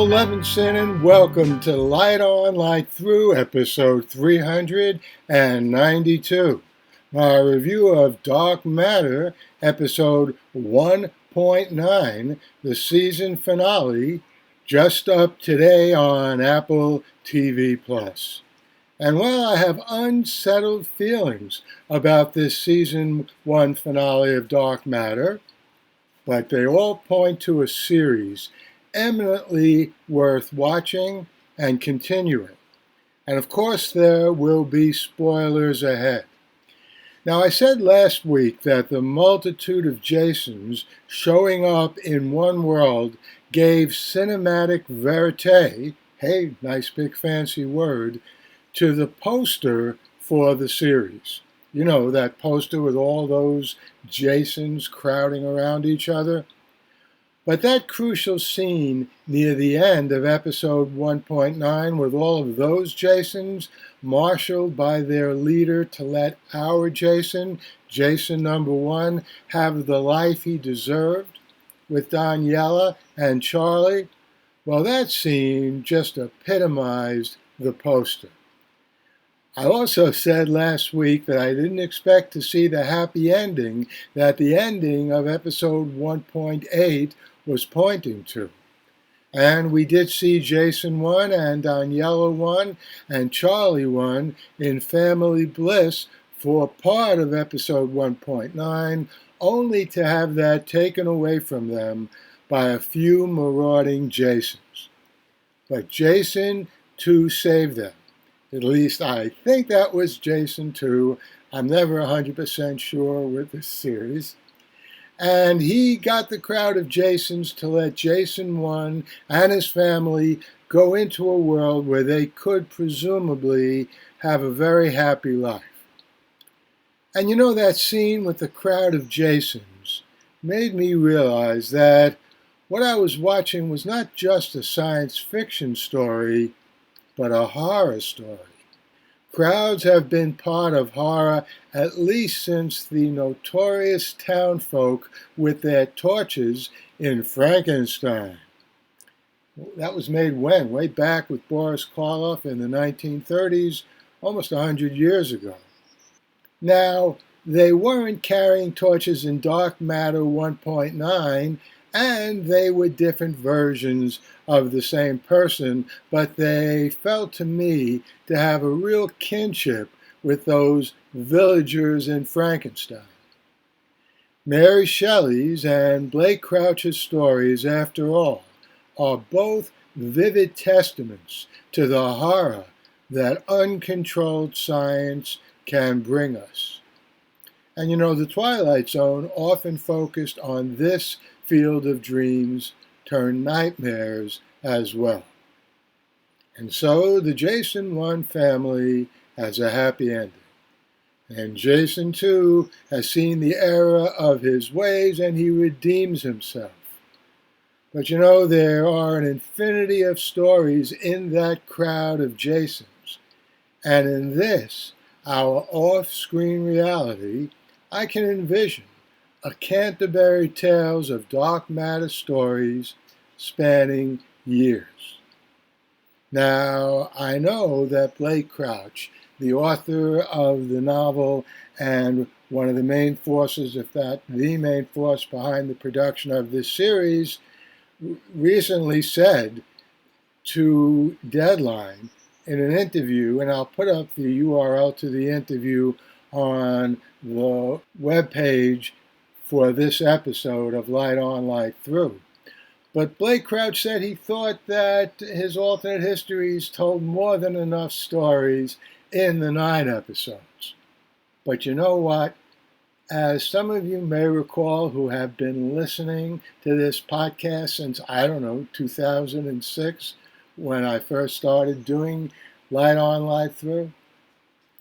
Levinson, and welcome to Light On, Light Through, episode 392. My review of Dark Matter, episode 1.9, the season finale, just up today on Apple TV+. And while I have unsettled feelings about this season 1 finale of Dark Matter, but they all point to a series eminently worth watching and continuing. And of course, there will be spoilers ahead. Now, I said last week that the multitude of Jasons showing up in one world gave cinematic verite, hey, nice big fancy word, to the poster for the series. You know, that poster with all those Jasons crowding around each other? But that crucial scene near the end of episode 1.9 with all of those Jasons marshaled by their leader to let our Jason number 1, have the life he deserved with Daniela and Charlie, well, that scene just epitomized the poster. I also said last week that I didn't expect to see the happy ending that the ending of episode 1.8 was pointing to. And we did see Jason 1 and Daniela 1 and Charlie 1 in family bliss for part of episode 1.9, only to have that taken away from them by a few marauding Jasons. But Jason 2 saved them. At least I think that was Jason 2. I'm never 100% sure with this series. And he got the crowd of Jasons to let Jason 1 and his family go into a world where they could presumably have a very happy life. And you know, that scene with the crowd of Jasons made me realize that what I was watching was not just a science fiction story, but a horror story. Crowds have been part of horror at least since the notorious townfolk with their torches in Frankenstein. That was made when? Way back with Boris Karloff in the 1930s, almost 100 years ago. Now, they weren't carrying torches in Dark Matter 1.9, and they were different versions of the same person, but they felt to me to have a real kinship with those villagers in Frankenstein. Mary Shelley's and Blake Crouch's stories, after all, are both vivid testaments to the horror that uncontrolled science can bring us. And you know, The Twilight Zone often focused on this field of dreams turned nightmares as well. And so the Jason 1 family has a happy ending. And Jason 2 has seen the error of his ways and he redeems himself. But you know, there are an infinity of stories in that crowd of Jasons. And in this, our off-screen reality, I can envision a Canterbury Tales of Dark Matter stories spanning years. Now, I know that Blake Crouch, the author of the novel and one of the main forces, if not the main force behind the production of this series, recently said to Deadline in an interview, and I'll put up the URL to the interview on the webpage for this episode of Light On, Light Through. But Blake Crouch said he thought that his alternate histories told more than enough stories in the 9 episodes. But you know what? As some of you may recall who have been listening to this podcast since, 2006, when I first started doing Light On, Light Through,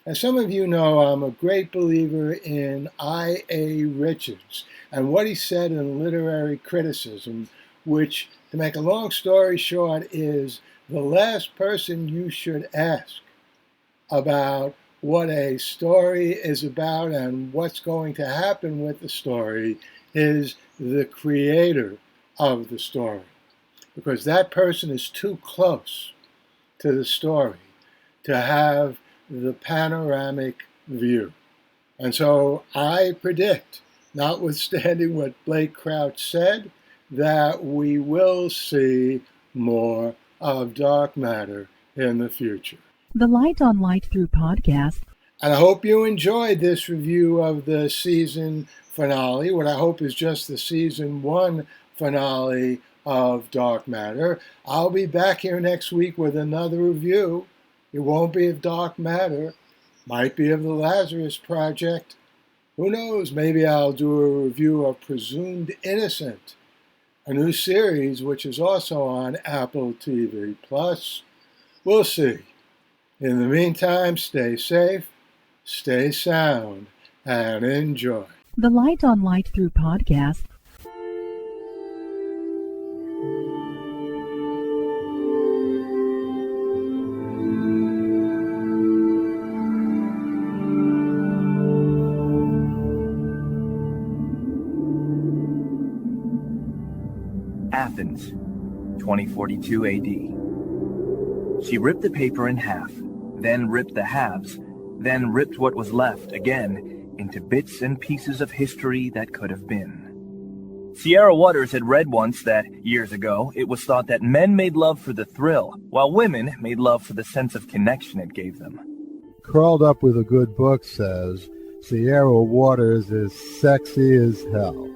as some of you know, I'm a great believer in I.A. Richards and what he said in literary criticism, which, to make a long story short, is the last person you should ask about what a story is about and what's going to happen with the story is the creator of the story. because that person is too close to the story to have the panoramic view. And so I predict, notwithstanding what Blake Crouch said, that we will see more of Dark Matter in the future. The Light on Light Through podcast. And I hope you enjoyed this review of the season finale, what I hope is just the season 1 finale of Dark Matter. I'll be back here next week with another review. It won't be of Dark Matter. Might be of the Lazarus Project. Who knows? Maybe I'll do a review of Presumed Innocent, a new series which is also on Apple TV+. We'll see. In the meantime, stay safe, stay sound, and enjoy. The Light on Light Through podcast. Athens, 2042 AD. She ripped the paper in half, then ripped the halves, then ripped what was left again into bits and pieces of history that could have been. Sierra Waters had read once that, years ago, it was thought that men made love for the thrill, while women made love for the sense of connection it gave them. Curled Up with a Good Book says, Sierra Waters is sexy as hell.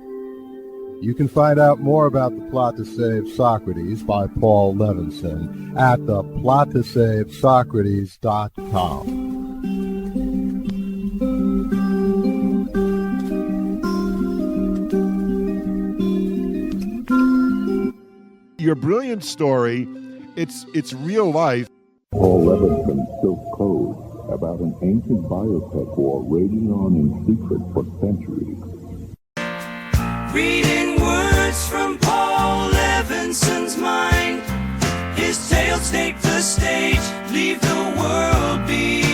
You can find out more about The Plot to Save Socrates by Paul Levinson at theplot2savesocrates.com. Your brilliant story, it's real life. Paul Levinson spilt codes about an ancient biotech war raging on in secret for centuries. Reading words from Paul Levinson's mind. His tales take the stage, leave the world behind.